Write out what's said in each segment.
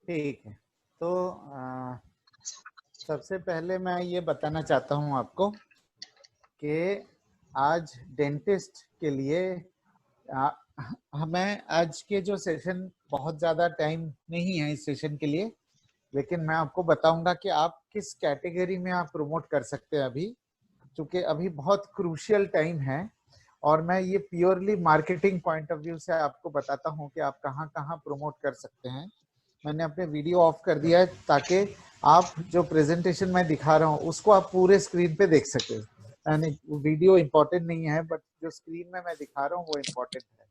ठीक है। तो सबसे पहले मैं ये बताना चाहता हूँ आपको कि आज डेंटिस्ट के लिए आ, हमें आज के जो सेशन, बहुत ज़्यादा टाइम नहीं है इस सेशन के लिए, लेकिन मैं आपको बताऊंगा कि आप किस कैटेगरी में आप प्रमोट कर सकते हैं अभी, क्योंकि अभी बहुत क्रूशियल टाइम है। और मैं ये purely marketing point of view से आपको बताता हूँ कि आप कहाँ कहाँ प्रमोट कर सकते हैं। मैंने अपने वीडियो ऑफ कर दिया है ताकि आप जो प्रेजेंटेशन मैं दिखा रहा हूँ उसको आप पूरे स्क्रीन पे देख सके। यानी वीडियो इम्पोर्टेंट नहीं है, बट जो स्क्रीन में मैं दिखा रहा हूँ वो इम्पोर्टेंट है।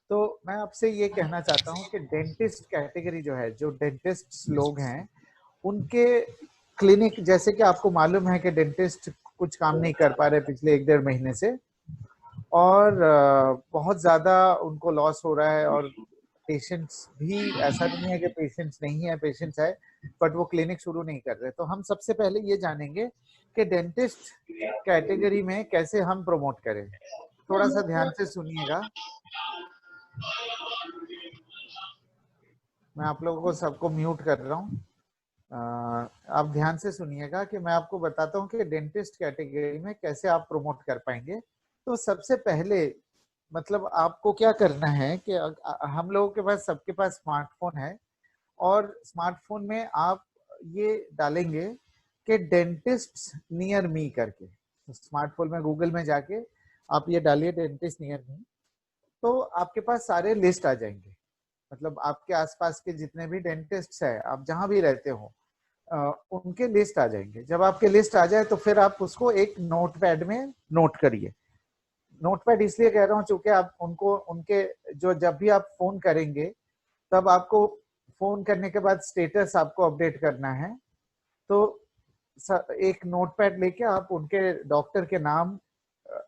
तो मैं आपसे ये कहना चाहता हूँ कि डेंटिस्ट कैटेगरी जो है, जो डेंटिस्ट लोग हैं, उनके क्लिनिक, जैसे कि आपको मालूम है कि डेंटिस्ट कुछ काम नहीं कर पा रहे पिछले 1-1.5 महीने से, और बहुत ज्यादा उनको लॉस हो रहा है। और पेशेंट्स भी, ऐसा नहीं है कि पेशेंट्स नहीं है, पेशेंट्स है, बट वो क्लिनिक शुरू नहीं कर रहे। तो हम सबसे पहले ये जानेंगे कि डेंटिस्ट कैटेगरी में कैसे हम प्रमोट करें। थोड़ा सा ध्यान से सुनिएगा। मैं आप लोगों को सबको म्यूट कर रहा हूँ। आप ध्यान से सुनिएगा कि मैं आपको बताता हूँ कि डेंटिस्ट कैटेगरी में कैसे आप प्रमोट कर पाएंगे। तो सबसे पहले मतलब आपको क्या करना है कि हम लोगों के पास, सबके पास स्मार्टफोन है, और स्मार्टफोन में आप ये डालेंगे कि डेंटिस्ट नियर मी करके। स्मार्टफोन में गूगल में जाके आप ये डालिए डेंटिस्ट नियर मी, तो आपके पास सारे लिस्ट आ जाएंगे। मतलब आपके आसपास के जितने भी डेंटिस्ट है, आप जहां भी रहते हो, उनके लिस्ट आ जाएंगे। जब आपके लिस्ट आ जाए तो फिर आप उसको एक नोटपैड में नोट करिए। नोटपैड इसलिए कह रहा हूँ चूंकि आप उनको, उनके जो, जब भी आप फोन करेंगे तब आपको फोन करने के बाद स्टेटस आपको अपडेट करना है। तो एक नोटपैड लेके आप उनके डॉक्टर के नाम,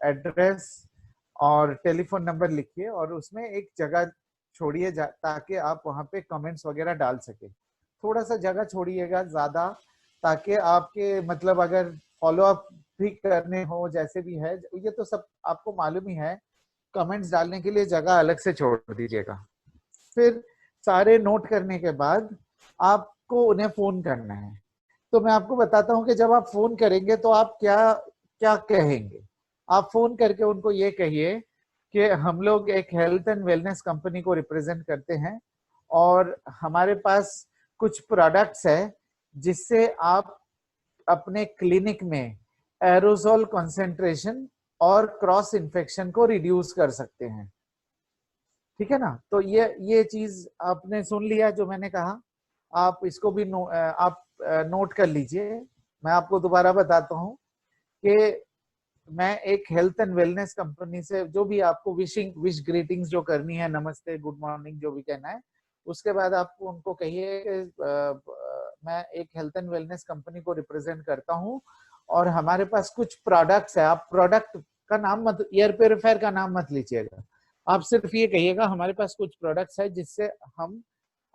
एड्रेस और टेलीफोन नंबर लिखिए, और उसमें एक जगह छोड़िए ताकि आप वहां पे कमेंट्स वगैरह डाल सके। थोड़ा सा जगह छोड़िएगा ज्यादा, ताकि आपके मतलब अगर फॉलो अप भी करने हो, जैसे भी है, ये तो सब आपको मालूम ही है, कमेंट्स डालने के लिए जगह अलग से छोड़ दीजिएगा। फिर सारे नोट करने के बाद आपको उन्हें फोन करना है। तो मैं आपको बताता हूँ कि जब आप फोन करेंगे तो आप क्या क्या कहेंगे। आप फोन करके उनको ये कहिए कि हम लोग एक हेल्थ एंड वेलनेस कंपनी को रिप्रेजेंट करते हैं, और हमारे पास कुछ प्रोडक्ट्स है जिससे आप अपने क्लिनिक में एरोजोल कंसेंट्रेशन और क्रॉस इन्फेक्शन को रिड्यूस कर सकते हैं। ठीक है ना। तो ये चीज आपने सुन लिया जो मैंने कहा। आप इसको भी आप नोट कर लीजिए। मैं आपको दोबारा बताता हूँ कि मैं एक हेल्थ एंड वेलनेस कंपनी से, जो भी आपको विश ग्रीटिंग्स जो करनी है, नमस्ते, गुड मॉर्निंग, जो भी कहना है, उसके बाद आपको उनको कहिए कि मैं एक हेल्थ एंड वेलनेस कंपनी को रिप्रेजेंट करता हूँ, और हमारे पास कुछ प्रोडक्ट्स है। आप प्रोडक्ट का नाम मत, एयर प्योरीफायर का नाम मत लीजिएगा। आप सिर्फ ये कहिएगा हमारे पास कुछ प्रोडक्ट्स है जिससे हम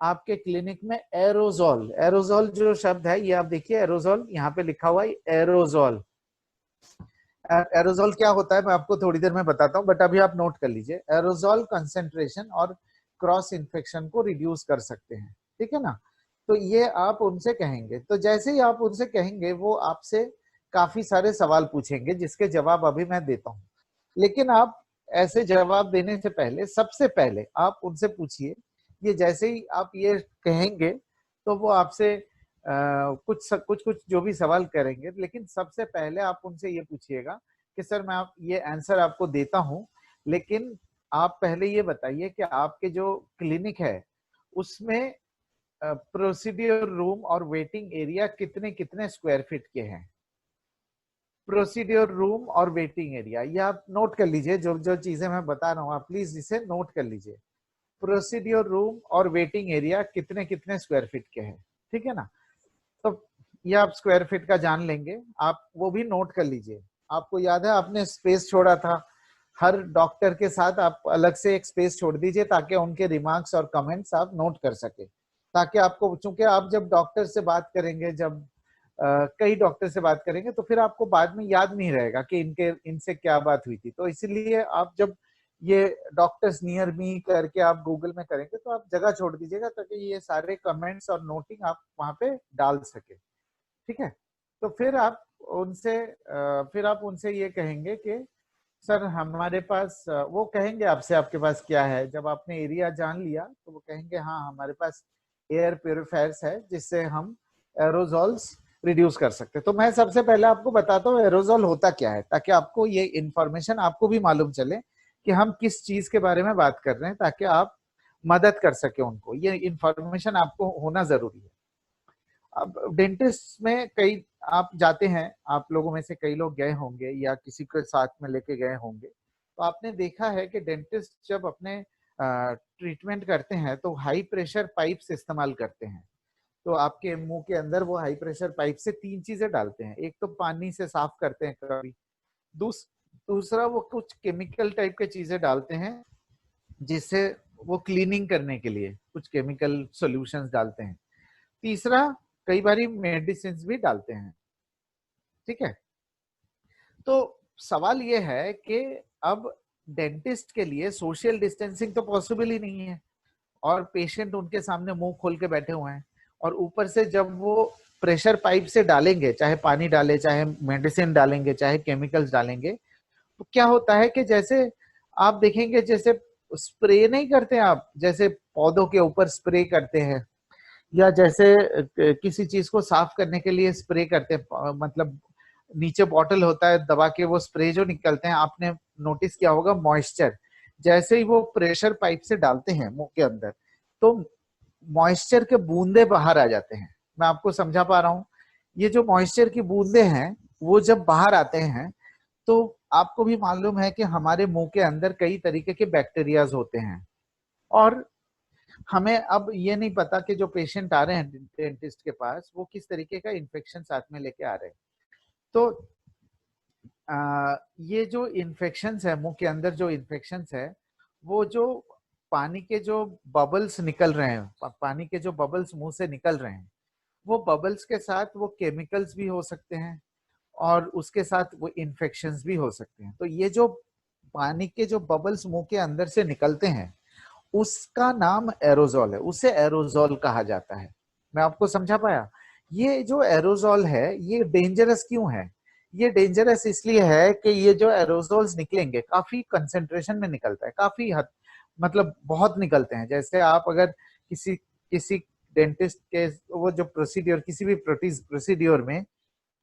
आपके क्लिनिक में एरोजोल, एरोजोल जो शब्द है ये आप देखिए, एरोजोल यहाँ पे लिखा हुआ है, एरोजोल। एरोजोल क्या होता है मैं आपको थोड़ी देर में बताता हूँ, बट अभी आप नोट कर लीजिए, एरोजोल कंसेंट्रेशन और क्रॉस इन्फेक्शन को रिड्यूस कर सकते हैं। ठीक है ना। तो ये आप उनसे कहेंगे, तो जैसे ही आप उनसे कहेंगे वो आपसे काफी सारे सवाल पूछेंगे जिसके जवाब अभी मैं देता हूँ। लेकिन आप ऐसे जवाब देने से पहले, सबसे पहले आप उनसे पूछिए, ये जैसे ही आप ये कहेंगे तो वो आपसे कुछ कुछ कुछ जो भी सवाल करेंगे, लेकिन सबसे पहले आप उनसे ये पूछिएगा कि सर मैं आप ये आंसर आपको देता हूँ, लेकिन आप पहले ये बताइए कि आपके जो क्लिनिक है उसमें प्रोसीड्यूर रूम और वेटिंग एरिया कितने कितने स्क्वायर फीट के हैं। प्रोसीड्योर रूम और वेटिंग एरिया, ये आप नोट कर लीजिए। जो जो चीजें मैं बता रहा हूँ आप प्लीज इसे नोट कर लीजिए। प्रोसीड्योर रूम और वेटिंग एरिया कितने कितने स्क्वायर फीट के हैं। ठीक है ना। तो ये आप स्क्वायर फीट का जान लेंगे, आप वो भी नोट कर लीजिए। आपको याद है आपने स्पेस छोड़ा था, हर डॉक्टर के साथ आप अलग से एक स्पेस छोड़ दीजिए ताकि उनके रिमार्क्स और कमेंट्स आप नोट कर सके। ताकि आपको, चूंकि आप जब डॉक्टर से बात करेंगे, जब कई डॉक्टर से बात करेंगे, तो फिर आपको बाद में याद नहीं रहेगा कि इनके इनसे क्या बात हुई थी। तो इसीलिए आप जब ये डॉक्टर्स नियर मी करके आप गूगल में करेंगे तो आप जगह छोड़ दीजिएगा ताकि ये सारे कमेंट्स और नोटिंग आप वहां पे डाल सके। ठीक है, तो फिर आप उनसे ये कहेंगे कि सर हमारे पास वो कहेंगे आपसे आपके पास क्या है। जब आपने एरिया जान लिया तो वो कहेंगे हाँ हमारे पास एयर प्योरीफायर्स है जिससे हम एरोजॉल्स रिड्यूस कर सकते हैं। तो मैं सबसे पहले आपको बताता हूँ एरोजॉल होता क्या है, ताकि आपको ये इंफॉर्मेशन आपको भी मालूम चले कि हम किस चीज के बारे में बात कर रहे हैं, ताकि आप मदद कर सके उनको। ये इंफॉर्मेशन आपको होना जरूरी है। अब डेंटिस्ट में कई आप जाते हैं, आप लोगों में से कई लोग गए होंगे या किसी के साथ में लेके गए होंगे, तो आपने देखा है कि डेंटिस्ट जब अपने ट्रीटमेंट करते हैं तो हाई प्रेशर पाइप्स इस्तेमाल करते हैं। तो आपके मुंह के अंदर वो हाई प्रेशर पाइप से तीन चीजें डालते हैं। एक तो पानी से साफ करते हैं कभी, दूसरा वो कुछ केमिकल टाइप के चीजें डालते हैं जिससे वो क्लीनिंग करने के लिए कुछ केमिकल सॉल्यूशंस डालते हैं। तीसरा कई बारी मेडिसिन भी डालते हैं। ठीक है, तो सवाल ये है कि अब डेंटिस्ट के लिए सोशल डिस्टेंसिंग तो पॉसिबल ही नहीं है, और पेशेंट उनके सामने मुंह खोल के बैठे हुए हैं, और ऊपर से जब वो प्रेशर पाइप से डालेंगे, चाहे पानी डाले, चाहे मेडिसिन डालेंगे, चाहे केमिकल्स डालेंगे, तो क्या होता है कि जैसे आप देखेंगे जैसे स्प्रे नहीं करते आप, जैसे पौधों के ऊपर स्प्रे करते हैं, या जैसे किसी चीज को साफ करने के लिए स्प्रे करते हैं, मतलब नीचे बॉटल होता है, दबा के वो स्प्रे जो निकलते हैं, आपने नोटिस किया होगा मॉइस्चर, जैसे ही वो प्रेशर पाइप से डालते हैं मुंह के अंदर तो मॉइस्चर के बूंदे बाहर आ जाते हैं। मैं आपको समझा पा रहा हूँ? ये जो मॉइस्चर की बूंदे हैं वो जब बाहर आते हैं तो आपको भी मालूम है कि हमारे मुंह के अंदर कई तरीके के बैक्टीरियाज होते हैं, और हमें अब ये नहीं पता कि जो पेशेंट आ रहे हैं डेंटिस्ट के पास वो किस तरीके का इन्फेक्शन साथ में लेके आ रहे हैं। तो ये जो इन्फेक्शंस है, मुंह के अंदर जो इन्फेक्शंस है, वो जो पानी के जो बबल्स निकल रहे हैं, पानी के जो बबल्स मुंह से निकल रहे हैं, वो बबल्स के साथ वो केमिकल्स भी हो सकते हैं और उसके साथ वो इन्फेक्शंस भी हो सकते हैं। तो ये जो पानी के जो बबल्स मुंह के अंदर से निकलते हैं उसका नाम एरोजॉल है, उसे एरोजॉल कहा जाता है। मैं आपको समझा पाया? ये जो एरोजॉल है ये डेंजरस क्यों है? ये डेंजरस इसलिए है कि ये जो एरोजॉल्स निकलेंगे काफी कंसेंट्रेशन में निकलता है, काफी हद मतलब बहुत निकलते हैं। जैसे आप अगर किसी किसी डेंटिस्ट के वो जो प्रोसीड्योर, किसी भी प्रोसीड्योर में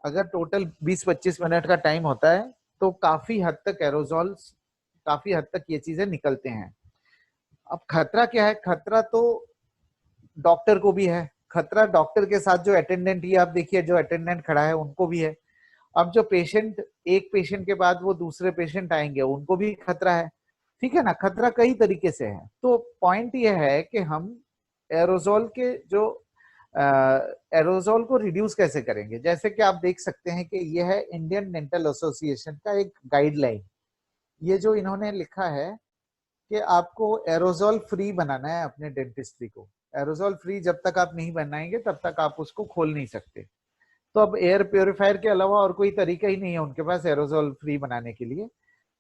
अगर टोटल 20-25 मिनट का टाइम होता है तो काफी हद तक एरोजॉल्स, काफी हद तक ये चीजें निकलते हैं। अब खतरा क्या है? खतरा तो डॉक्टर को भी है, खतरा डॉक्टर के साथ जो अटेंडेंट, ये आप देखिए जो अटेंडेंट खड़ा है उनको भी है। अब जो पेशेंट, एक पेशेंट के बाद वो दूसरे पेशेंट आएंगे उनको भी खतरा है। ठीक है ना, खतरा कई तरीके से है। तो पॉइंट ये है कि हम एरोजोल के जो एरोजोल को रिड्यूस कैसे करेंगे। जैसे कि आप देख सकते हैं कि ये है इंडियन डेंटल एसोसिएशन का एक गाइडलाइन। ये जो इन्होंने लिखा है कि आपको एरोजॉल फ्री बनाना है अपने डेंटिस्ट्री को। एरोजॉल फ्री जब तक आप नहीं बनाएंगे तब तक आप उसको खोल नहीं सकते। तो अब एयर प्योरीफायर के अलावा और कोई तरीका ही नहीं है उनके पास एरोजॉल फ्री बनाने के लिए।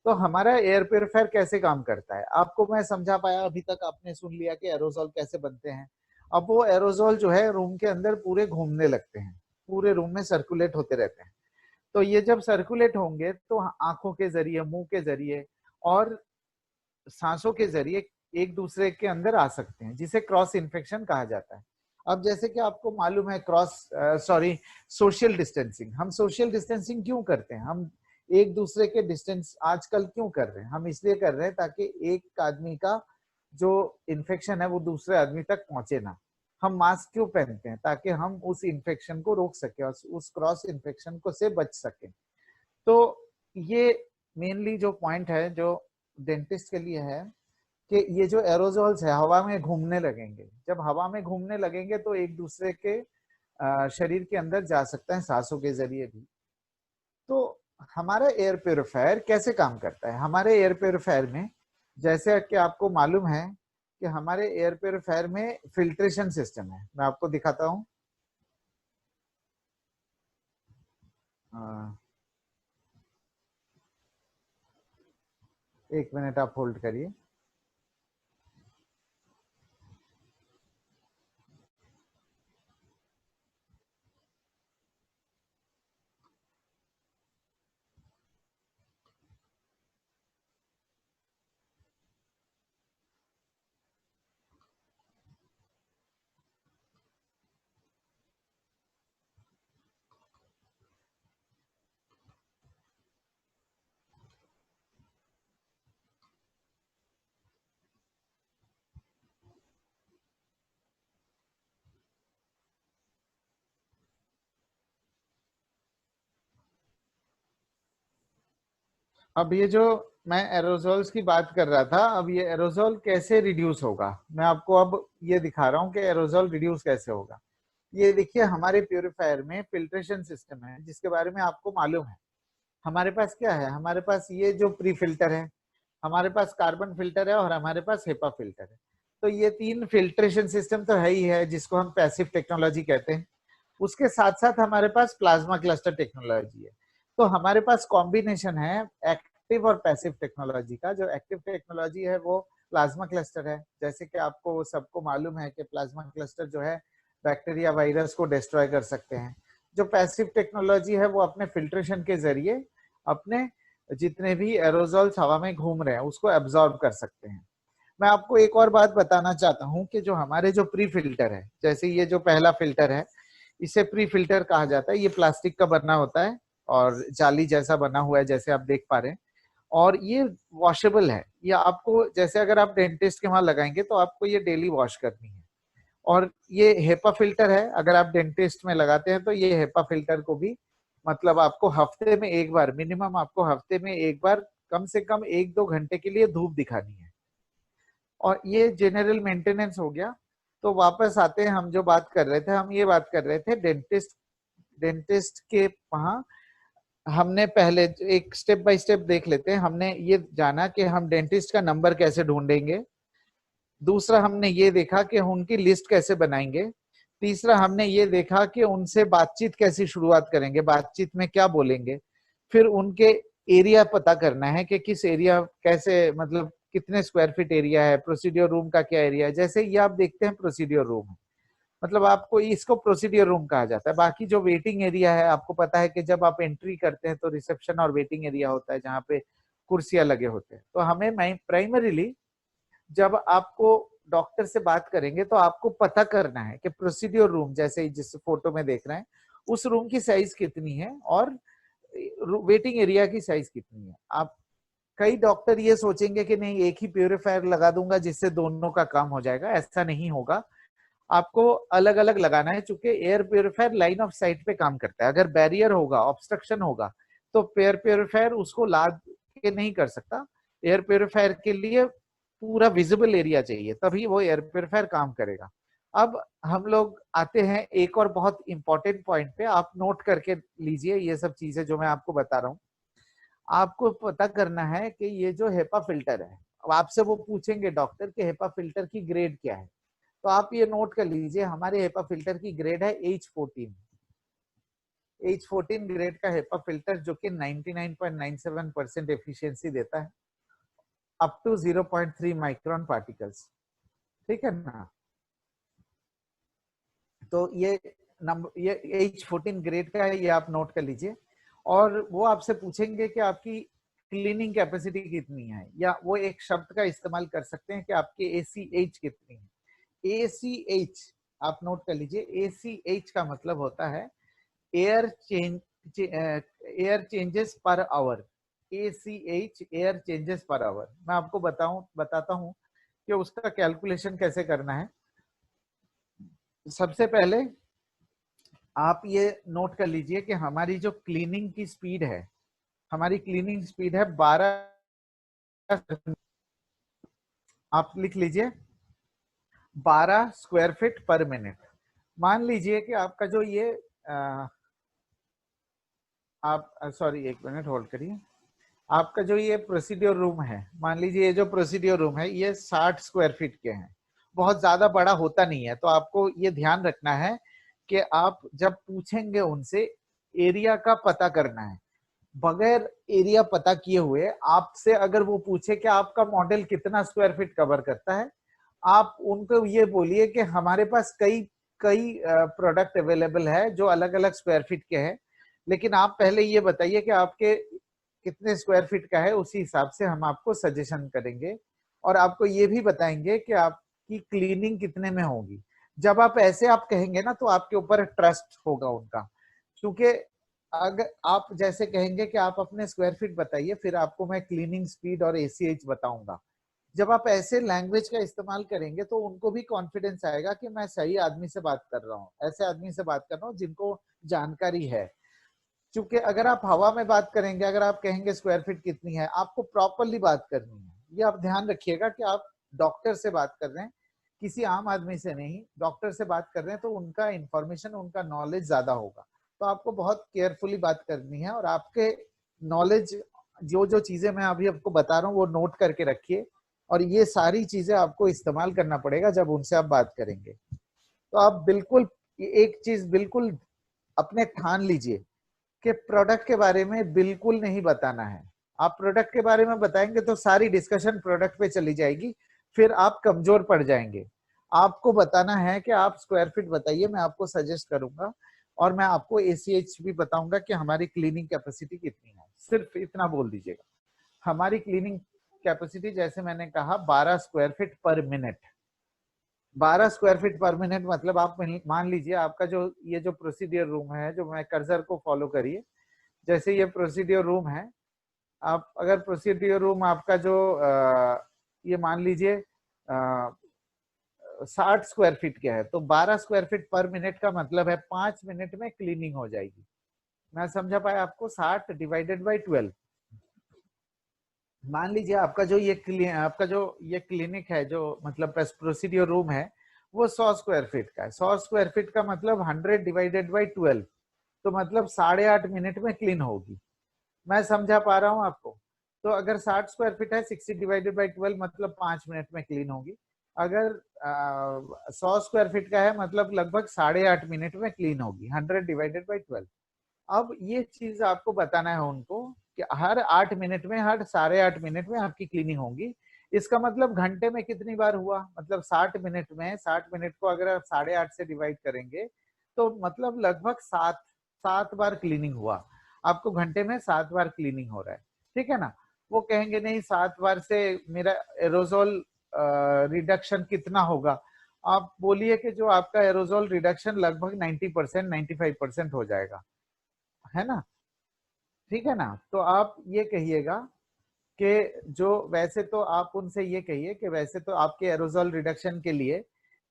तो हमारा एयर प्योरीफायर कैसे काम करता है आपको मैं समझा पाया। अभी तक आपने सुन लिया कि एरोजॉल कैसे बनते हैं। अब वो एरोजॉल जो है रूम के अंदर पूरे घूमने लगते हैं, पूरे रूम में सर्कुलेट होते रहते हैं। तो ये जब सर्कुलेट होंगे तो आंखों के जरिए, मुंह के जरिए और सांसों के जरिए एक दूसरे के अंदर आ सकते हैं, जिसे क्रॉस इन्फेक्शन कहा जाता है। अब जैसे कि आपको मालूम है सोशल डिस्टेंसिंग, हम सोशल डिस्टेंसिंग क्यों करते हैं? हम एक दूसरे के डिस्टेंस आजकल क्यों कर रहे हैं? हम इसलिए कर रहे हैं ताकि एक आदमी का जो इन्फेक्शन है वो दूसरे आदमी तक पहुंचे ना। हम मास्क क्यों पहनते हैं? ताकि हम उस इन्फेक्शन को रोक सके और उस क्रॉस इन्फेक्शन को से बच सके। तो ये मेनली जो पॉइंट है जो डेंटिस्ट के लिए है कि ये जो एरोजॉल्स है हवा में घूमने लगेंगे। जब हवा में घूमने लगेंगे तो एक दूसरे के शरीर के अंदर जा सकता है सांसों के जरिए भी। तो हमारा एयर प्योरीफायर कैसे काम करता है? हमारे एयर प्योरीफायर में जैसे कि आपको मालूम है कि हमारे एयर प्योरीफायर में फिल्ट्रेशन सिस्टम है। मैं आपको दिखाता हूँ। एक मिनट आप होल्ड करिए। अब ये जो मैं एरोजोल्स की बात कर रहा था, अब ये एरोजोल कैसे रिड्यूस होगा, मैं आपको अब ये दिखा रहा हूँ कि एरोजोल रिड्यूस कैसे होगा। ये देखिए, हमारे प्यूरिफायर में फिल्ट्रेशन सिस्टम है जिसके बारे में आपको मालूम है। हमारे पास क्या है, हमारे पास ये जो प्री फिल्टर है, हमारे पास कार्बन फिल्टर है और हमारे पास हेपा फिल्टर है। तो ये तीन फिल्ट्रेशन सिस्टम तो है ही है, जिसको हम पैसिव टेक्नोलॉजी कहते हैं। उसके साथ साथ हमारे पास प्लाज्मा क्लस्टर टेक्नोलॉजी है। तो हमारे पास कॉम्बिनेशन है एक्टिव और पैसिव टेक्नोलॉजी का। जो एक्टिव टेक्नोलॉजी है वो प्लाज्मा क्लस्टर है। जैसे कि आपको सबको मालूम है कि प्लाज्मा क्लस्टर जो है बैक्टीरिया वायरस को डिस्ट्रॉय कर सकते हैं। जो पैसिव टेक्नोलॉजी है वो अपने फिल्ट्रेशन के जरिए अपने जितने भी एरोजोल्स हवा में घूम रहे हैं उसको एब्जॉर्ब कर सकते हैं। मैं आपको एक और बात बताना चाहता हूं कि जो हमारे जो प्री फिल्टर है, जैसे ये जो पहला फिल्टर है, इसे प्री फिल्टर कहा जाता है। ये प्लास्टिक का बना होता है और जाली जैसा बना हुआ है, जैसे आप देख पा रहे हैं। और ये वॉशेबल है। ये आपको, जैसे अगर आप डेंटिस्ट के वहां लगाएंगे तो आपको ये डेली वॉश करनी है। और ये हेपा फिल्टर है, अगर आप डेंटिस्ट में लगाते हैं तो ये हेपा फिल्टर को भी मतलब आपको हफ्ते में एक बार, मिनिमम आपको हफ्ते में एक बार कम से कम 1-2 घंटे के लिए धूप दिखानी है। और ये जनरल मेंटेनेंस हो गया। तो वापस आते हैं, हम जो बात कर रहे थे, हम ये बात कर रहे थे डेंटिस्ट। डेंटिस्ट के वहां हमने पहले एक स्टेप बाय स्टेप देख लेते हैं। हमने ये जाना कि हम डेंटिस्ट का नंबर कैसे ढूंढेंगे। दूसरा हमने ये देखा कि उनकी लिस्ट कैसे बनाएंगे। तीसरा हमने ये देखा कि उनसे बातचीत कैसी शुरुआत करेंगे, बातचीत में क्या बोलेंगे। फिर उनके एरिया पता करना है कि किस एरिया कैसे, मतलब कितने स्क्वायर फीट एरिया है, प्रोसीडियर रूम का क्या एरिया है। जैसे ये आप देखते हैं प्रोसीडियर रूम है, मतलब आपको इसको प्रोसीडियर रूम कहा जाता है। बाकी जो वेटिंग एरिया है, आपको पता है कि जब आप एंट्री करते हैं तो रिसेप्शन और वेटिंग एरिया होता है जहाँ पे कुर्सियां लगे होते हैं। तो हमें प्राइमरीली जब आपको डॉक्टर से बात करेंगे तो आपको पता करना है कि प्रोसीडियर रूम, जैसे जिस फोटो में देख रहे हैं, उस रूम की साइज कितनी है और वेटिंग एरिया की साइज कितनी है। आप, कई डॉक्टर ये सोचेंगे कि नहीं एक ही प्यूरिफायर लगा दूंगा जिससे दोनों का काम हो जाएगा। ऐसा नहीं होगा, आपको अलग अलग लगाना है। चूंकि air purifier line of site पे काम करता है। अगर बैरियर होगा, ऑब्स्ट्रक्शन होगा, तो एयर प्यूरिफायर उसको लाद के नहीं कर सकता। एयर प्यूरिफायर के लिए पूरा विजिबल एरिया चाहिए, तभी वो एयर प्यूरिफायर काम करेगा। अब हम लोग आते हैं एक और बहुत इंपॉर्टेंट पॉइंट पे, आप नोट करके लीजिए ये सब चीजें जो मैं आपको बता रहा हूँ। आपको पता करना है कि ये जो हेपा फिल्टर है, अब आपसे वो पूछेंगे डॉक्टर कि हेपा फिल्टर की ग्रेड क्या है। तो आप ये नोट कर लीजिए, हमारे हेपा फिल्टर की ग्रेड है H14। H14 ग्रेड का हेपा फिल्टर जो कि 99.97% एफिशिएंसी देता है, अप टू 0.3 माइक्रोन पार्टिकल्स। ठीक है ना। तो ये नंबर, ये H14 ग्रेड का है, ये आप नोट कर लीजिए। और वो आपसे पूछेंगे कि आपकी क्लीनिंग कैपेसिटी कितनी है, या वो एक शब्द का इस्तेमाल कर सकते हैं कि आपकी ACH कितनी है। ACH आप नोट कर लीजिए। ACH का मतलब होता है air changes per hour. ACH air changes per hour. मैं आपको बताता हूँ कि उसका कैलकुलेशन कैसे करना है। सबसे पहले आप ये नोट कर लीजिए कि हमारी जो क्लीनिंग की स्पीड है, हमारी क्लीनिंग स्पीड है 12। आप लिख लीजिए 12 स्क्वायर फीट पर मिनट। मान लीजिए कि आपका जो ये आप सॉरी, एक मिनट होल्ड करिए। आपका जो ये प्रोसीडियर रूम है, मान लीजिए ये जो प्रोसीडियर रूम है ये 60 स्क्वायर फीट के हैं। बहुत ज्यादा बड़ा होता नहीं है। तो आपको ये ध्यान रखना है कि आप जब पूछेंगे उनसे, एरिया का पता करना है। बगैर एरिया पता किए हुए आपसे अगर वो पूछे कि आपका मॉडल कितना स्क्वायर फीट कवर करता है, आप उनको ये बोलिए कि हमारे पास कई कई प्रोडक्ट अवेलेबल है जो अलग अलग स्क्वायर फीट के हैं, लेकिन आप पहले ये बताइए कि आपके कितने स्क्वायर फीट का है, उसी हिसाब से हम आपको सजेशन करेंगे और आपको ये भी बताएंगे कि आपकी क्लीनिंग कितने में होगी। जब आप ऐसे आप कहेंगे ना तो आपके ऊपर ट्रस्ट होगा उनका, क्योंकि अगर आप जैसे कहेंगे कि आप अपने स्क्वायर फीट बताइए, फिर आपको मैं क्लीनिंग स्पीड और एसीएच बताऊंगा। जब आप ऐसे लैंग्वेज का इस्तेमाल करेंगे तो उनको भी कॉन्फिडेंस आएगा कि मैं सही आदमी से बात कर रहा हूँ, ऐसे आदमी से बात कर रहा हूँ जिनको जानकारी है। क्योंकि अगर आप हवा में बात करेंगे, अगर आप कहेंगे स्क्वायर फीट कितनी है, आपको प्रॉपरली बात करनी है। ये आप ध्यान रखिएगा कि आप डॉक्टर से बात कर रहे हैं, किसी आम आदमी से नहीं। डॉक्टर से बात कर रहे हैं तो उनका इंफॉर्मेशन, उनका नॉलेज ज्यादा होगा, तो आपको बहुत केयरफुली बात करनी है। और आपके नॉलेज, जो जो चीजें मैं अभी आपको बता रहा हूँ वो नोट करके रखिए, और ये सारी चीजें आपको इस्तेमाल करना पड़ेगा जब उनसे आप बात करेंगे। तो आप बिल्कुल एक चीज बिल्कुल अपने ठान लीजिए कि प्रोडक्ट के बारे में बिल्कुल नहीं बताना है। आप प्रोडक्ट के बारे में बताएंगे तो सारी डिस्कशन प्रोडक्ट पे चली जाएगी, फिर आप कमजोर पड़ जाएंगे। आपको बताना है कि आप स्क्वायर फीट बताइए, मैं आपको सजेस्ट करूंगा, और मैं आपको एसीएच भी बताऊंगा कि हमारी क्लीनिंग कैपेसिटी कितनी है। सिर्फ इतना बोल दीजिएगा, हमारी क्लीनिंग कैपेसिटी जैसे मैंने कहा 12 स्क्वायर फीट पर मिनट। 12 स्क्वायर फीट पर मिनट मतलब आप मान लीजिए आपका जो ये जो प्रोसीडियर रूम है, जो मैं कर्सर को फॉलो करिए, जैसे ये प्रोसीडियर रूम है, आप अगर प्रोसीडियर रूम आपका जो ये मान लीजिए 60 स्क्वायर फीट का है, तो 12 स्क्वायर फीट पर मिनट का मतलब है 5 मिनट में क्लीनिंग हो जाएगी। मैं समझा पाया आपको? 60 डिवाइडेड बाई 12। मान लीजिए आपका जो ये क्लिनिक है, जो मतलब प्रोसीडियर रूम है, वो 100 स्क्वायर फीट का है। 100 स्क्वायर फीट का मतलब 100 डिवाइडेड बाई 12, तो मतलब 8.5 मिनट में क्लीन होगी। मैं समझा पा रहा हूँ आपको? तो अगर 60 स्क्वायर फीट है, 60 डिवाइडेड बाई 12 मतलब 5 मिनट में क्लीन होगी। अगर 100 स्क्वायर फीट का है मतलब लगभग 8.5 मिनट में क्लीन होगी, 100 डिवाइडेड बाई 12। अब ये चीज आपको बताना है उनको कि हर 8 मिनट में, हर 8.5 मिनट में आपकी क्लीनिंग होगी। इसका मतलब घंटे में कितनी बार हुआ, मतलब 60 मिनट में 60 मिनट को अगर आप 8.5 से डिवाइड करेंगे तो मतलब लगभग 7 बार क्लीनिंग हुआ। आपको घंटे में 7 बार क्लीनिंग हो रहा है, ठीक है ना? वो कहेंगे नहीं 7 बार से मेरा एरोजोल रिडक्शन कितना होगा? आप बोलिए कि जो आपका एरोजोल रिडक्शन लगभग 90%, 95% हो जाएगा, है ना? ठीक है ना? तो आप ये कहिएगा कि जो वैसे तो आप उनसे ये कहिए कि वैसे तो आपके एरोजोल रिडक्शन के लिए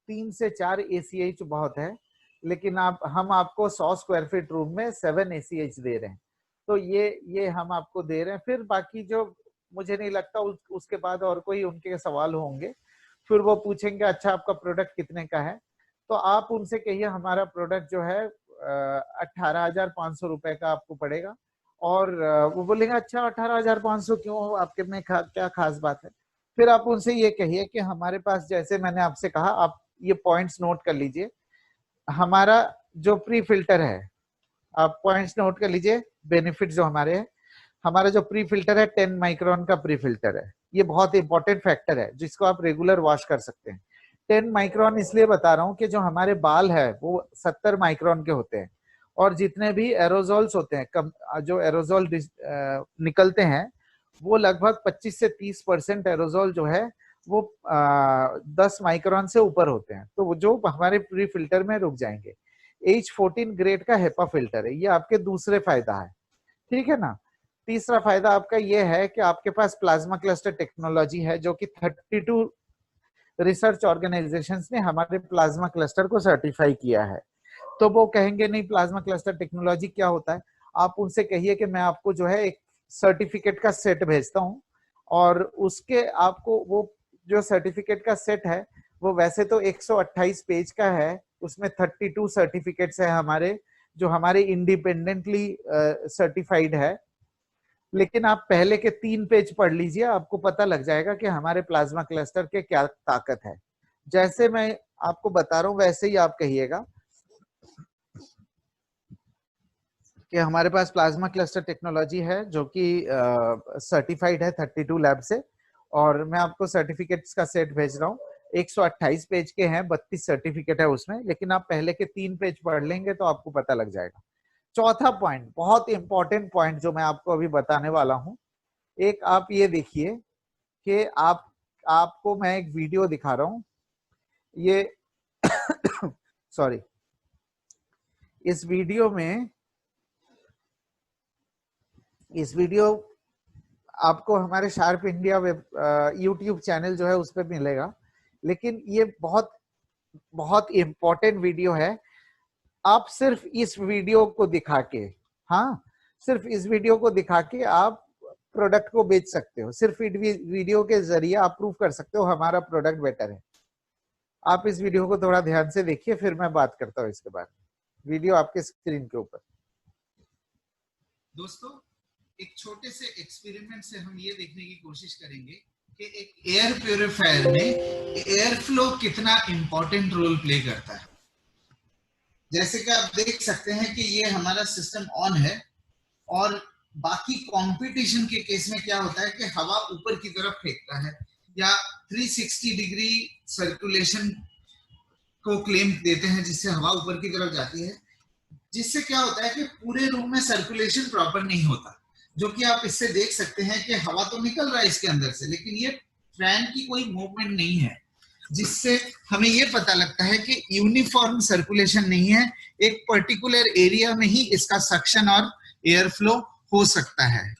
3 से 4 ACH बहुत है, लेकिन हम आपको 100 स्क्वायर फीट रूम में 7 ACH दे रहे हैं। तो ये हम आपको दे रहे हैं। फिर बाकी जो मुझे नहीं लगता उसके बाद और कोई उनके सवाल होंगे, फिर वो पूछेंगे अच्छा आपका प्रोडक्ट कितने का है, तो आप उनसे कहिए हमारा प्रोडक्ट जो है 18,500 रुपए का आपको पड़ेगा। और वो बोलेंगे अच्छा 18,500 क्यों, आपके में क्या खास बात है? फिर आप उनसे ये कहिए कि हमारे पास, जैसे मैंने आपसे कहा, आप ये पॉइंट्स नोट कर लीजिए। हमारा जो प्री फिल्टर है, आप पॉइंट्स नोट कर लीजिए, बेनिफिट जो हमारे है। हमारा जो प्री फिल्टर है 10 माइक्रोन का प्री फिल्टर है। ये बहुत इंपॉर्टेंट फैक्टर है जिसको आप रेगुलर वॉश कर सकते हैं। 10 माइक्रोन इसलिए बता रहा हूँ कि जो हमारे बाल है वो 70 माइक्रोन के होते हैं, और जितने भी एरोजोल्स होते हैं, जो एरोजोल निकलते हैं, वो लगभग 25 से 30% एरोजोल जो है वो 10 माइक्रोन से ऊपर होते हैं, तो वो जो हमारे प्री फिल्टर में रुक जाएंगे। H14 ग्रेड का हेपा फिल्टर है, ये आपके दूसरे फायदा है, ठीक है ना? तीसरा फायदा आपका ये है कि आपके पास प्लाज्मा क्लस्टर टेक्नोलॉजी है, जो कि 32 रिसर्च ऑर्गेनाइजेशंस ने हमारे प्लाज्मा क्लस्टर को सर्टिफाई किया है। तो वो कहेंगे नहीं प्लाज्मा क्लस्टर टेक्नोलॉजी क्या होता है, आप उनसे कहिए कि मैं आपको जो है एक सर्टिफिकेट का सेट भेजता हूँ, और उसके आपको वो जो सर्टिफिकेट का सेट है वो वैसे तो 128 पेज का है, उसमें 32 सर्टिफिकेट्स है हमारे, जो हमारे इंडिपेंडेंटली सर्टिफाइड है। लेकिन आप पहले के 3 पेज पढ़ लीजिए, आपको पता लग जाएगा कि हमारे प्लाज्मा क्लस्टर के क्या ताकत है। जैसे मैं आपको बता रहा हूँ वैसे ही आप कहिएगा। कि हमारे पास प्लाज्मा क्लस्टर टेक्नोलॉजी है जो कि सर्टिफाइड है 32 लैब से, और मैं आपको सर्टिफिकेट्स का सेट भेज रहा हूँ। 128 पेज के हैं, 32 सर्टिफिकेट है उसमें, लेकिन आप पहले के 3 पेज पढ़ लेंगे तो आपको पता लग जाएगा। चौथा पॉइंट, बहुत इंपॉर्टेंट पॉइंट जो मैं आपको अभी बताने वाला हूँ, एक आप ये देखिए कि आपको मैं एक वीडियो दिखा रहा हूँ। ये सॉरी, इस वीडियो आपको हमारे sharp India web YouTube channel जो है उस पर मिलेगा, लेकिन ये बहुत बहुत इंपॉर्टेंट वीडियो है। आप सिर्फ इस वीडियो को दिखा के, हाँ, सिर्फ इस वीडियो को दिखा के आप प्रोडक्ट को बेच सकते हो। सिर्फ वीडियो के जरिए आप प्रूव कर सकते हो हमारा प्रोडक्ट बेटर है। आप इस वीडियो को थोड़ा ध्यान से देखिए, फिर मैं बात करता हूँ इसके बारे में। वीडियो आपके स्क्रीन के ऊपर। दोस्तों, एक छोटे से एक्सपेरिमेंट से हम ये देखने की कोशिश करेंगे कि एक एयर प्यूरिफायर में एयर फ्लो कितना इंपॉर्टेंट रोल प्ले करता है। जैसे कि आप देख सकते हैं कि ये हमारा सिस्टम ऑन है, और बाकी कंपटीशन के केस में क्या होता है कि हवा ऊपर की तरफ फेंकता है या 360 डिग्री सर्कुलेशन को क्लेम देते हैं, जिससे हवा ऊपर की तरफ जाती है, जिससे क्या होता है कि पूरे रूम में सर्कुलेशन प्रॉपर नहीं होता। जो कि आप इससे देख सकते हैं कि हवा तो निकल रहा है इसके अंदर से, लेकिन ये फैन की कोई मूवमेंट नहीं है, जिससे हमें ये पता लगता है कि यूनिफॉर्म सर्कुलेशन नहीं है। एक पर्टिकुलर एरिया में ही इसका सक्शन और एयर फ्लो हो सकता है।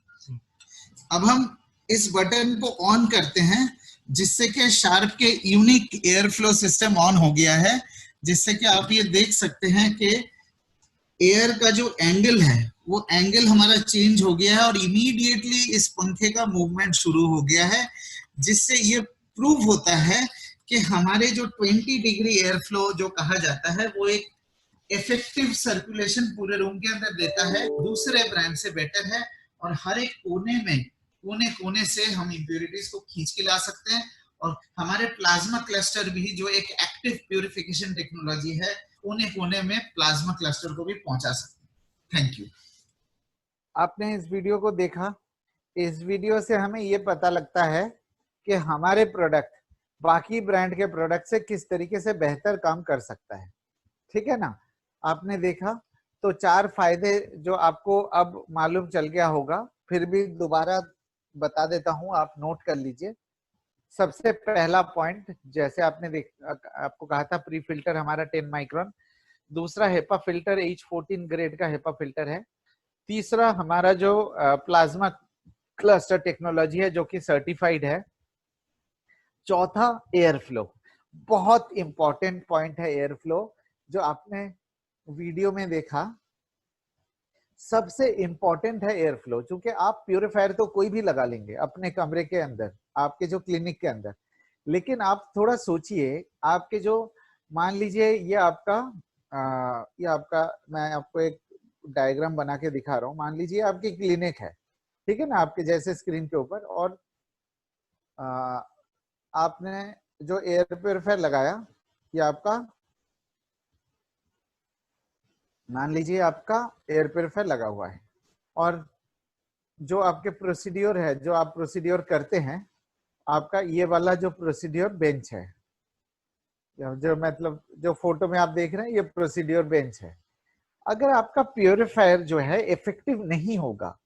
अब हम इस बटन को ऑन करते हैं, जिससे कि शार्प के unique air flow system on हो गया है, जिससे कि आप ये देख सकते हैं कि एयर का जो एंगल है वो एंगल हमारा चेंज हो गया है, और इमीडिएटली इस पंखे का मूवमेंट शुरू हो गया है, जिससे ये प्रूव होता है कि हमारे जो 20 डिग्री एयर फ्लो जो कहा जाता है वो एक इफेक्टिव सर्कुलेशन पूरे रूम के अंदर देता है, दूसरे ब्रांड से बेटर है। और हर एक कोने कोने से हम इंप्योरिटीज को खींच के ला सकते हैं। और हमारे प्लाज्मा क्लस्टर भी जो एक एक्टिव प्यूरिफिकेशन टेक्नोलॉजी है, कोने कोने में प्लाज्मा क्लस्टर को भी पहुंचा सकते हैं। Thank you. आपने इस वीडियो को देखा। इस वीडियो से हमें ये पता लगता है कि हमारे प्रोडक्ट बाकी ब्रांड के प्रोडक्ट से किस तरीके से बेहतर काम कर सकता है। ठीक है ना? आपने देखा तो 4 फायदे जो आपको अब मालूम चल गया होगा, फिर भी दोबारा बता देता हूं, आप नोट कर लीजिए। सबसे पहला पॉइंट, जैसे आपने आपको कहा था प्री फिल्टर हमारा 10 माइक्रोन। दूसरा हेपा फिल्टर H14 ग्रेड का हेपा फिल्टर है। तीसरा हमारा जो प्लाज्मा क्लस्टर टेक्नोलॉजी है जो कि सर्टिफाइड है। चौथा एयर फ्लो, बहुत इंपॉर्टेंट पॉइंट है एयर फ्लो, जो आपने वीडियो में देखा। सबसे इंपॉर्टेंट है एयर फ्लो, क्योंकि आप प्यूरिफायर तो कोई भी लगा लेंगे अपने कमरे के अंदर, आपके जो क्लिनिक के अंदर, लेकिन आप थोड़ा सोचिए, आपके जो, मान लीजिए ये आपका मैं आपको एक डायग्राम बना के दिखा रहा हूँ। मान लीजिए आपकी क्लिनिक है, ठीक है ना, आपके जैसे स्क्रीन के ऊपर, और आपने जो एयर प्योरीफायर लगाया, ये आपका, मान लीजिए आपका एयर प्योरीफायर लगा हुआ है, और जो आपके प्रोसीड्योर है, जो आप प्रोसीड्योर करते हैं, आपका ये वाला जो प्रोसीड्योर बेंच है, जो मतलब जो फोटो में आप देख रहे हैं, ये प्रोसीड्योर बेंच है। अगर आपका प्योरीफायर जो है इफेक्टिव नहीं होगा,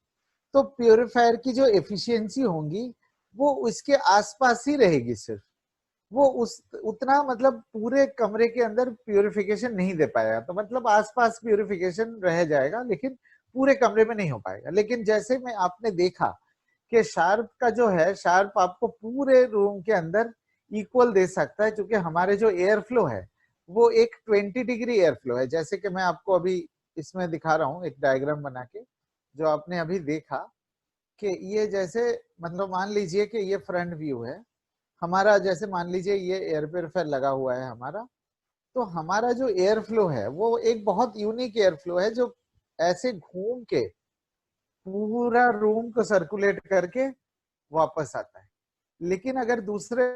तो प्योरीफायर की जो एफिशिएंसी होंगी वो उसके आसपास ही रहेगी, सिर्फ वो उतना मतलब पूरे कमरे के अंदर प्यूरिफिकेशन नहीं दे पाएगा। तो मतलब आसपास प्यूरिफिकेशन रह जाएगा, लेकिन पूरे कमरे में नहीं हो पाएगा। लेकिन जैसे में आपने देखा कि शार्प का जो है, शार्प आपको पूरे रूम के अंदर इक्वल दे सकता है, क्योंकि हमारे जो एयर फ्लो है वो एक 20 डिग्री एयर फ्लो है। जैसे कि मैं आपको अभी इसमें दिखा रहा हूँ एक डायग्राम बना के, जो आपने अभी देखा कि ये जैसे, मतलब मान लीजिए कि ये फ्रंट व्यू है हमारा, जैसे मान लीजिए ये एयर प्योरीफायर लगा हुआ है हमारा, तो हमारा जो एयर फ्लो है वो एक बहुत यूनिक एयर फ्लो है, जो ऐसे घूम के पूरा रूम को सर्कुलेट करके वापस आता है। लेकिन अगर दूसरे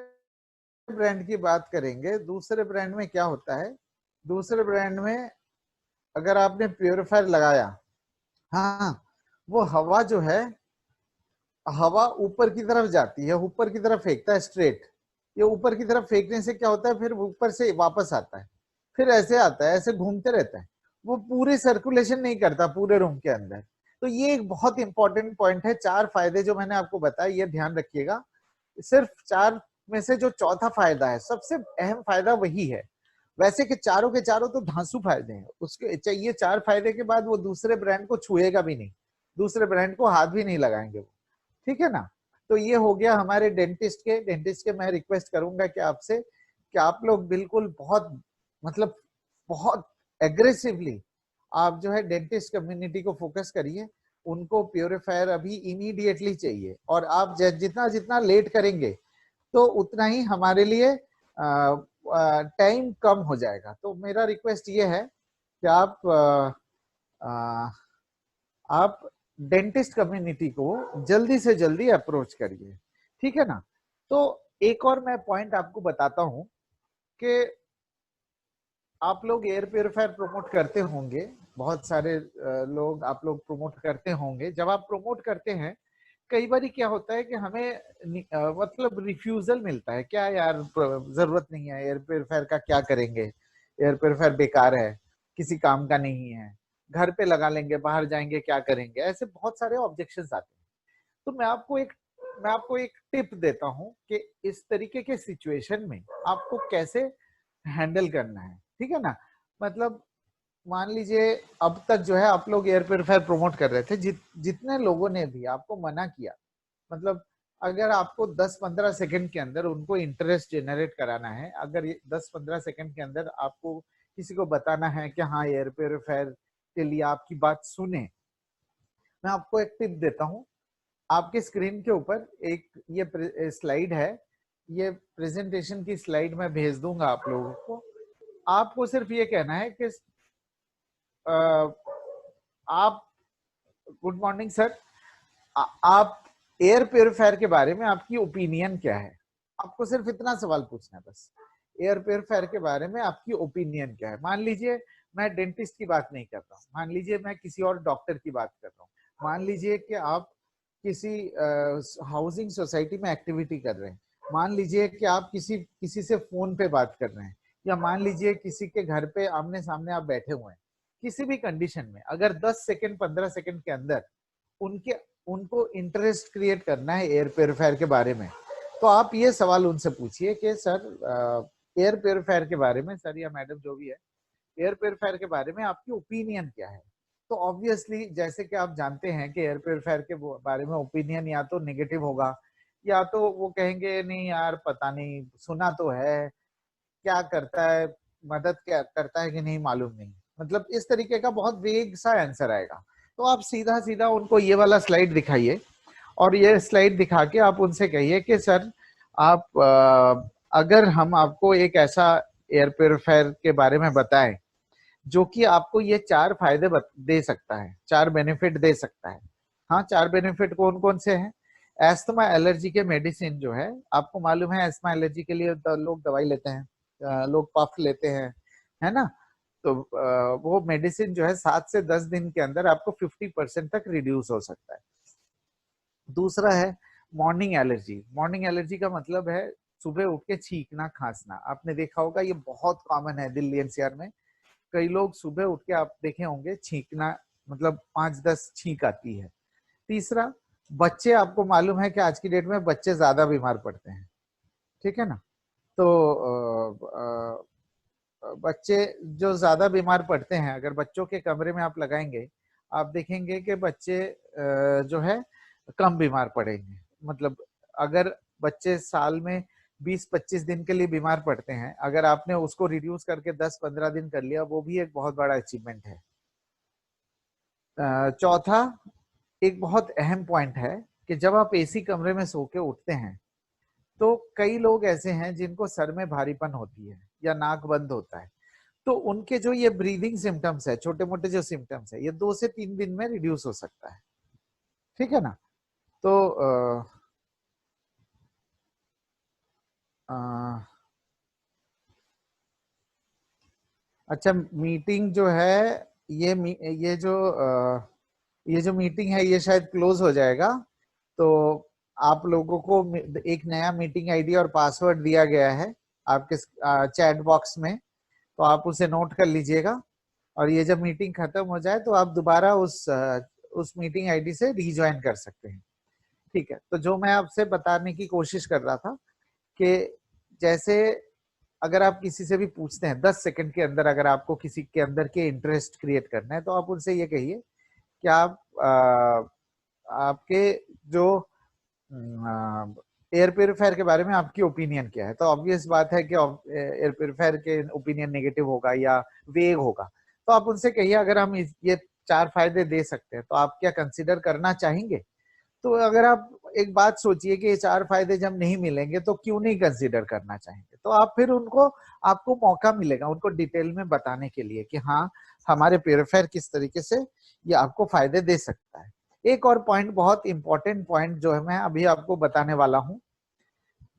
ब्रांड की बात करेंगे, दूसरे ब्रांड में क्या होता है, दूसरे ब्रांड में अगर आपने प्योरीफायर लगाया हाँ, वो हवा जो है, हवा ऊपर की तरफ जाती है, ऊपर की तरफ फेंकता है स्ट्रेट। ये ऊपर की तरफ फेंकने से क्या होता है, फिर ऊपर से वापस आता है, फिर ऐसे आता है, ऐसे घूमते रहता है। वो पूरे सर्कुलेशन नहीं करता पूरे रूम के अंदर। तो ये एक बहुत इंपॉर्टेंट पॉइंट है। चार फायदे जो मैंने आपको बताया, ये ध्यान रखिएगा। सिर्फ चार में से जो चौथा फायदा है, सबसे अहम फायदा वही है। वैसे कि चारों के चारों तो धांसू फायदे हैं उसके चाहिए। चार फायदे के बाद वो दूसरे ब्रांड को छुएगा भी नहीं, दूसरे ब्रांड को हाथ भी नहीं लगाएंगे वो। ठीक है ना। तो ये हो गया हमारे डेंटिस्ट के मैं रिक्वेस्ट करूंगा कि आपसे कि आप लोग बिल्कुल बहुत, मतलब बहुत एग्रेसिवली आप जो है डेंटिस्ट कम्युनिटी को फोकस करिए। उनको प्योरीफायर अभी इमीडिएटली चाहिए, और आप जितना जितना लेट करेंगे तो उतना ही हमारे लिए टाइम कम हो जाएगा। तो मेरा रिक्वेस्ट ये है कि आप डेंटिस्ट कम्युनिटी को जल्दी से जल्दी अप्रोच करिए। ठीक है ना। तो एक और मैं पॉइंट आपको बताता हूं कि आप लोग एयर प्योरीफायर प्रमोट करते होंगे, बहुत सारे लोग आप लोग प्रमोट करते होंगे। जब आप प्रमोट करते हैं, कई बार क्या होता है कि हमें मतलब रिफ्यूजल मिलता है, क्या यार जरूरत नहीं है एयर प्योरीफायर का, क्या करेंगे, एयर प्योरीफायर बेकार है, किसी काम का नहीं है, घर पे लगा लेंगे, बाहर जाएंगे क्या करेंगे, ऐसे बहुत सारे ऑब्जेक्शंस आते हैं। तो मैं आपको एक टिप देता हूं कि इस तरीके के सिचुएशन में आपको कैसे हैंडल करना है। ठीक है ना। मतलब मान लीजिए अब तक जो है आप लोग एयर प्योरीफायर प्रमोट कर रहे थे, जितने लोगों ने भी आपको मना किया, मतलब अगर आपको 10-15 सेकंड के अंदर उनको इंटरेस्ट जनरेट कराना है, अगर ये 10-15 सेकंड के अंदर आपको किसी को बताना है कि हाँ एयर प्योरीफायर के लिए आपकी बात सुने, मैं आपको एक टिप देता हूँ। आपके स्क्रीन के ऊपर एक ये स्लाइड है, ये प्रेजेंटेशन की स्लाइड मैं भेज दूंगा आप लोगों को। आपको सिर्फ ये कहना है कि आप, गुड मॉर्निंग सर, आप एयर प्योरीफायर के बारे में आपकी ओपिनियन क्या है। आपको सिर्फ इतना सवाल पूछना है बस, एयर प्योरीफायर के बारे में आपकी ओपिनियन क्या है। मान लीजिए मैं डेंटिस्ट की बात नहीं कर रहा हूँ, मान लीजिए मैं किसी और डॉक्टर की बात कर रहा हूँ, मान लीजिए कि आप किसी हाउसिंग सोसाइटी में एक्टिविटी कर रहे हैं, मान लीजिए कि आप किसी किसी से फोन पे बात कर रहे हैं, या मान लीजिए किसी के घर पे आमने सामने आप बैठे हुए हैं। किसी भी कंडीशन में अगर 10 सेकंड 15 सेकंड के अंदर उनके उनको इंटरेस्ट क्रिएट करना है एयर प्योरीफायर के बारे में, तो आप ये सवाल उनसे पूछिए कि सर एयर प्योरीफायर के बारे में, सर या मैडम जो भी है, एयर प्योरीफायर के बारे में आपकी ओपिनियन क्या है। तो ऑब्वियसली जैसे कि आप जानते हैं कि एयर प्योरीफायर के बारे में ओपिनियन या तो नेगेटिव होगा, या तो वो कहेंगे नहीं यार पता नहीं, सुना तो है, क्या करता है, मदद क्या करता है कि नहीं मालूम नहीं, मतलब इस तरीके का बहुत वेग सा आंसर आएगा। तो आप सीधा सीधा उनको ये वाला स्लाइड दिखाइए, और ये स्लाइड दिखा के आप उनसे कहिए कि सर आप अगर हम आपको एक ऐसा एयर प्योरीफायर के बारे में बताएं जो कि आपको ये चार फायदे दे सकता है, चार बेनिफिट दे सकता है। हाँ, चार बेनिफिट कौन कौन से हैं। एस्थमा एलर्जी के मेडिसिन जो है, आपको मालूम है एस्थमा एलर्जी के लिए लोग दवाई लेते हैं, लोग पफ लेते हैं, है ना। तो वो मेडिसिन जो है 7 से 10 दिन के अंदर आपको 50% तक रिड्यूस हो सकता है। दूसरा है मॉर्निंग एलर्जी। मॉर्निंग एलर्जी का मतलब है सुबह उठ के छींकना खांसना। आपने देखा होगा ये बहुत कॉमन है दिल्ली एनसीआर में। कई लोग सुबह उठ के आप देखे होंगे छींकना, मतलब 5-10 छींक आती है। तीसरा, बच्चे, आपको मालूम है कि आज की डेट में बच्चे ज्यादा बीमार पड़ते हैं। ठीक है ना। तो बच्चे जो ज्यादा बीमार पड़ते हैं, अगर बच्चों के कमरे में आप लगाएंगे, आप देखेंगे कि बच्चे जो है कम बीमार पड़ेंगे। मतलब अगर बच्चे साल में 20-25 दिन के लिए बीमार पड़ते हैं, अगर आपने उसको रिड्यूस करके 10-15 दिन कर लिया, वो भी एक बहुत बड़ा अचीवमेंट है। चौथा, एक बहुत अहम पॉइंट है कि जब आप एसी कमरे में सो के उठते हैं, तो कई लोग ऐसे हैं जिनको सर में भारीपन होती है या नाक बंद होता है। तो उनके जो ये ब्रीदिंग सिम्टम्स है, छोटे मोटे जो सिम्टम्स है, ये 2 से 3 दिन में रिड्यूस हो सकता है। ठीक है ना। तो आ, अच्छा, मीटिंग जो है, ये जो ये जो मीटिंग है ये शायद क्लोज हो जाएगा, तो आप लोगों को एक नया मीटिंग आईडी और पासवर्ड दिया गया है आपके चैट बॉक्स में, तो आप उसे नोट कर लीजिएगा। और ये जब मीटिंग खत्म हो जाए तो आप दोबारा उस मीटिंग आईडी से रीज्वाइन कर सकते हैं। ठीक है, तो जो मैं आपसे बताने की कोशिश कर रहा था कि जैसे अगर आप किसी से भी पूछते हैं 10 सेकंड के अंदर, अगर आपको किसी के अंदर के इंटरेस्ट क्रिएट करना है, तो आप उनसे ये कहिए कि आप आपके जो एयर प्योरीफायर के बारे में आपकी ओपिनियन क्या है। तो ऑब्वियस बात है कि एयर प्योरीफायर के ओपिनियन नेगेटिव होगा या वेग होगा। तो आप उनसे कहिए अगर हम ये 4 फायदे दे सकते हैं तो आप क्या कंसिडर करना चाहेंगे। तो अगर आप एक बात सोचिए कि ये 4 फायदे जब नहीं मिलेंगे तो क्यों नहीं कंसिडर करना चाहेंगे, तो आप फिर आपको मौका मिलेगा उनको डिटेल में बताने के लिए कि हाँ हमारे प्योरीफायर किस तरीके से ये आपको फायदे दे सकता है। एक और पॉइंट, बहुत इंपॉर्टेंट पॉइंट जो है मैं अभी आपको बताने वाला हूं।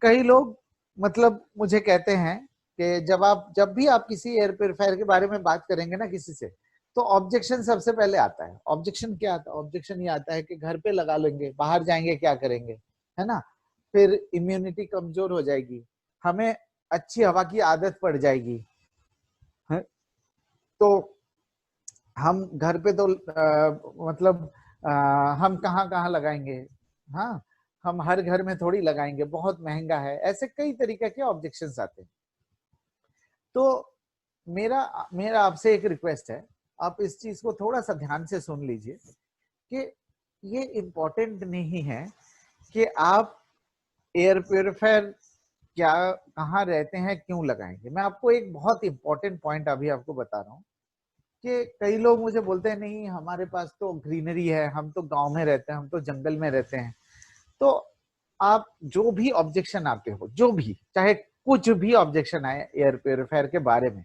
कई लोग मतलब मुझे कहते हैं कि जब भी आप किसी एयर प्योरीफायर के बारे में बात करेंगे ना किसी से, तो ऑब्जेक्शन सबसे पहले आता है। ऑब्जेक्शन क्या आता है? ऑब्जेक्शन ये आता है कि घर पे लगा लेंगे, बाहर जाएंगे क्या करेंगे, है ना, फिर इम्यूनिटी कमजोर हो जाएगी, हमें अच्छी हवा की आदत पड़ जाएगी, है? तो हम घर पे तो मतलब हम कहाँ कहाँ लगाएंगे, हाँ हम हर घर में थोड़ी लगाएंगे, बहुत महंगा है, ऐसे कई तरीके के ऑब्जेक्शंस आते हैं। तो मेरा मेरा आपसे एक रिक्वेस्ट है, आप इस चीज को थोड़ा सा ध्यान से सुन लीजिए कि ये इम्पोर्टेंट नहीं है कि आप एयर प्योरीफायर क्या कहाँ रहते हैं क्यों लगाएंगे। मैं आपको एक बहुत इंपॉर्टेंट पॉइंट अभी आपको बता रहा हूँ कि कई लोग मुझे बोलते हैं नहीं हमारे पास तो ग्रीनरी है, हम तो गांव में रहते हैं, हम तो जंगल में रहते हैं। तो आप जो भी ऑब्जेक्शन आते हो, जो भी चाहे कुछ भी ऑब्जेक्शन आए एयर प्योरीफायर के बारे में,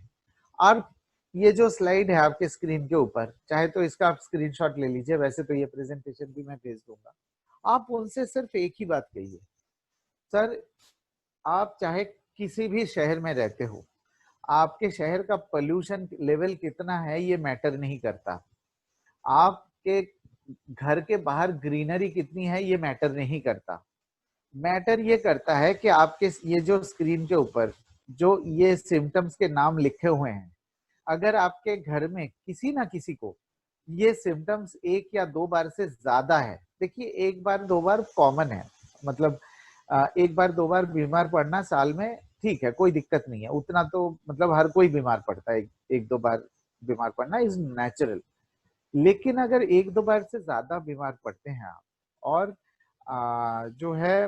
आप ये जो स्लाइड है आपके स्क्रीन के ऊपर, चाहे तो इसका आप स्क्रीनशॉट ले लीजिए, वैसे तो ये प्रेजेंटेशन भी मैं भेज दूंगा। आप उनसे सिर्फ एक ही बात कहिए, सर आप चाहे किसी भी शहर में रहते हो, आपके शहर का पोल्यूशन लेवल कितना है ये मैटर नहीं करता, आपके घर के बाहर ग्रीनरी कितनी है ये मैटर नहीं करता। मैटर ये करता है कि आपके ये जो स्क्रीन के ऊपर जो ये सिम्टम्स के नाम लिखे हुए हैं, अगर आपके घर में किसी ना किसी को ये सिम्टम्स 1 या 2 बार से ज्यादा है, देखिए 1 बार 2 बार कॉमन है, मतलब 1 बार 2 बार बीमार पड़ना साल में ठीक है, कोई दिक्कत नहीं है, उतना तो मतलब हर कोई बीमार पड़ता है, 1-2 बार बीमार पड़ना इज नेचुरल। लेकिन अगर 1-2 बार से ज्यादा बीमार पड़ते हैं आप, और जो है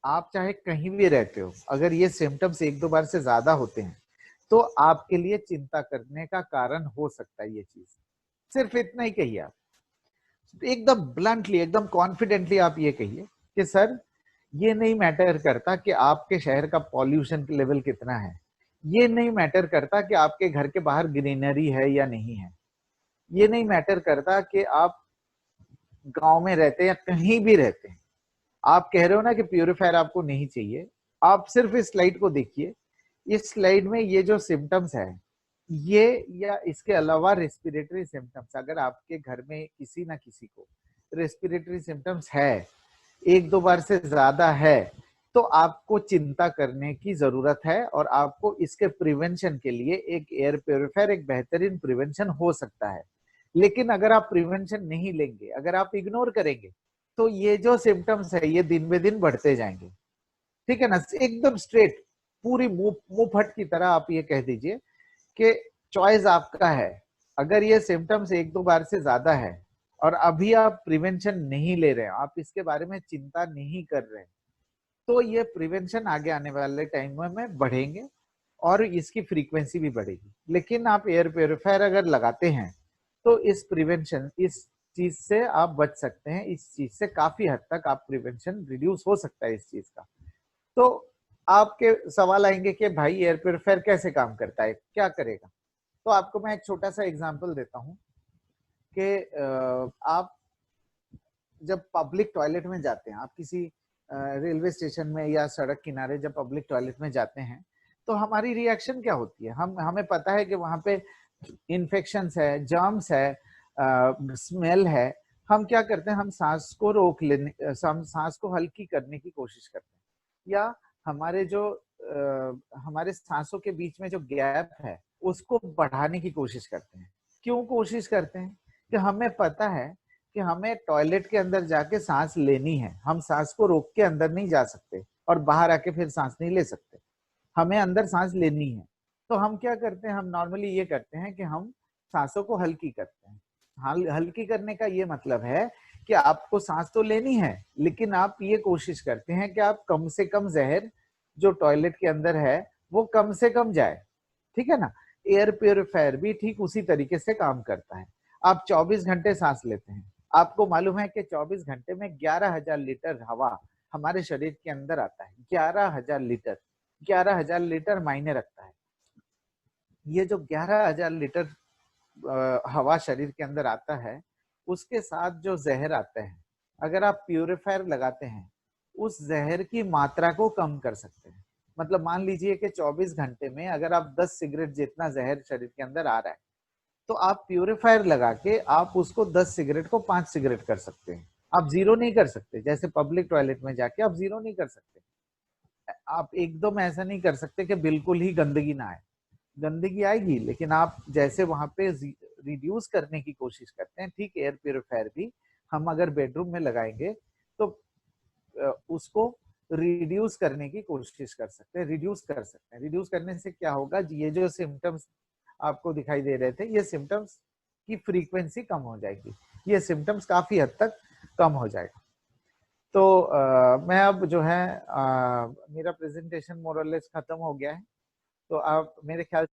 आप चाहे कहीं भी रहते हो, अगर ये सिम्टम्स 1-2 बार से ज्यादा होते हैं तो आपके लिए चिंता करने का कारण हो सकता है ये चीज। सिर्फ इतना ही कहिए आप, एकदम ब्लंटली, एकदम कॉन्फिडेंटली आप ये कहिए कि सर ये नहीं मैटर करता कि आपके शहर का पॉल्यूशन लेवल कितना है, ये नहीं मैटर करता कि आपके घर के बाहर ग्रीनरी है या नहीं है, ये नहीं मैटर करता कि आप गांव में रहते हैं या कहीं भी रहते हैं। आप कह रहे हो ना कि प्यूरिफायर आपको नहीं चाहिए, आप सिर्फ इस स्लाइड को देखिए। इस स्लाइड में ये जो सिम्टम्स है, ये या इसके अलावा रेस्पिरेटरी सिम्टम्स, अगर आपके घर में किसी ना किसी को रेस्पिरेटरी सिम्टम्स है, 1-2 बार से ज्यादा है, तो आपको चिंता करने की जरूरत है और आपको इसके प्रिवेंशन के लिए एक एयर प्योरीफायर एक बेहतरीन प्रिवेंशन हो सकता है। लेकिन अगर आप प्रिवेंशन नहीं लेंगे, अगर आप इग्नोर करेंगे, तो ये जो सिम्टम्स है ये दिन बे दिन बढ़ते जाएंगे। ठीक है ना, एकदम स्ट्रेट पूरी मुंह फट की तरह आप ये कह दीजिए कि चॉइस आपका है। अगर ये सिम्टम्स 1-2 बार से ज्यादा है और अभी आप प्रिवेंशन नहीं ले रहे हैं, आप इसके बारे में चिंता नहीं कर रहे हैं, तो ये प्रिवेंशन आगे आने वाले टाइम में बढ़ेंगे और इसकी फ्रीक्वेंसी भी बढ़ेगी। लेकिन आप एयर प्योरीफायर अगर लगाते हैं तो इस प्रिवेंशन, इस चीज से आप बच सकते हैं, इस चीज से काफी हद तक आप प्रिवेंशन रिड्यूस हो सकता है इस चीज का। तो आपके सवाल आएंगे कि भाई एयर प्योरीफायर कैसे काम करता है, क्या करेगा। तो आपको मैं एक छोटा सा एग्जांपल देता हूं कि आप जब पब्लिक टॉयलेट में जाते हैं, आप किसी रेलवे स्टेशन में या सड़क किनारे जब पब्लिक टॉयलेट में जाते हैं, तो हमारी रिएक्शन क्या होती है, हमें पता है कि वहां पे इन्फेक्शंस है, जर्म्स है, स्मेल है, हम क्या करते हैं, हम सांस को रोक लेने, हम सांस को हल्की करने की कोशिश करते हैं, या हमारे जो हमारे सांसों के बीच में जो गैप है उसको बढ़ाने की कोशिश करते हैं। क्यों कोशिश करते हैं? कि हमें पता है कि हमें टॉयलेट के अंदर जाके सांस लेनी है, हम सांस को रोक के अंदर नहीं जा सकते और बाहर आके फिर सांस नहीं ले सकते, हमें अंदर सांस लेनी है। तो हम क्या करते हैं, हम नॉर्मली ये करते हैं कि हम सांसों को हल्की करते हैं। हल्की करने का ये मतलब है कि आपको सांस तो लेनी है, लेकिन आप ये कोशिश करते हैं कि आप कम से कम जहर जो टॉयलेट के अंदर है वो कम से कम जाए, ठीक है ना। एयर प्योरीफायर भी ठीक उसी तरीके से काम करता है। आप 24 घंटे सांस लेते हैं, आपको मालूम है कि 24 घंटे में 11,000 लीटर हवा हमारे शरीर के अंदर आता है। 11,000 लीटर, 11,000 लीटर मायने रखता है। ये जो 11,000 लीटर हवा शरीर के अंदर आता है, उसके साथ जो जहर आते हैं, अगर आप प्यूरिफायर लगाते हैं, उस जहर की मात्रा को कम कर सकते हैं। मतलब मान लीजिए कि 24 घंटे में अगर आप 10 सिगरेट जितना जहर शरीर के अंदर आ रहा है, तो आप प्यूरिफायर लगा के आप उसको 10 सिगरेट को 5 सिगरेट कर सकते हैं। आप जीरो नहीं कर सकते, जैसे पब्लिक टॉयलेट में जाके आप जीरो नहीं कर सकते। आप एकदम ऐसा नहीं कर सकते कि बिल्कुल ही गंदगी ना आए, गंदगी आएगी, लेकिन आप जैसे वहां पे रिड्यूस करने की कोशिश करते हैं, ठीक एयर प्योरीफायर भी हम अगर बेडरूम में लगाएंगे तो उसको रिड्यूस करने की कोशिश कर सकते हैं, रिड्यूस कर सकते हैं। रिड्यूस करने से क्या होगा, ये जो सिम्टम्स आपको दिखाई दे रहे थे, ये सिम्टम्स की फ्रीक्वेंसी कम हो जाएगी, ये सिम्टम्स काफी हद तक कम हो जाएगा। तो मैं अब जो है मेरा प्रेजेंटेशन मोरलेस खत्म हो गया है, तो आप मेरे ख्याल